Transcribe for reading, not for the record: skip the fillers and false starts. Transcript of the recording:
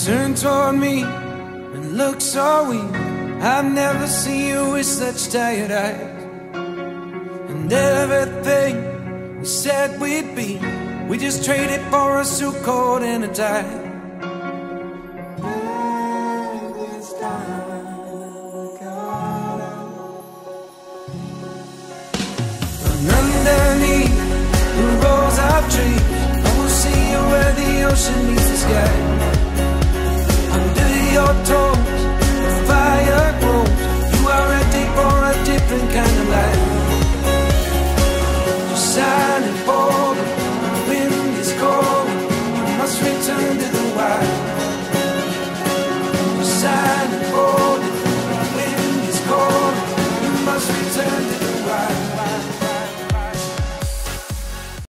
turn toward me and look so weak. I've never seen you with such tired eyes. And everything we said we'd be, we just traded for a suit coat and a tie. And underneath the rows of trees, I will see you where the ocean meets the sky. Under your toes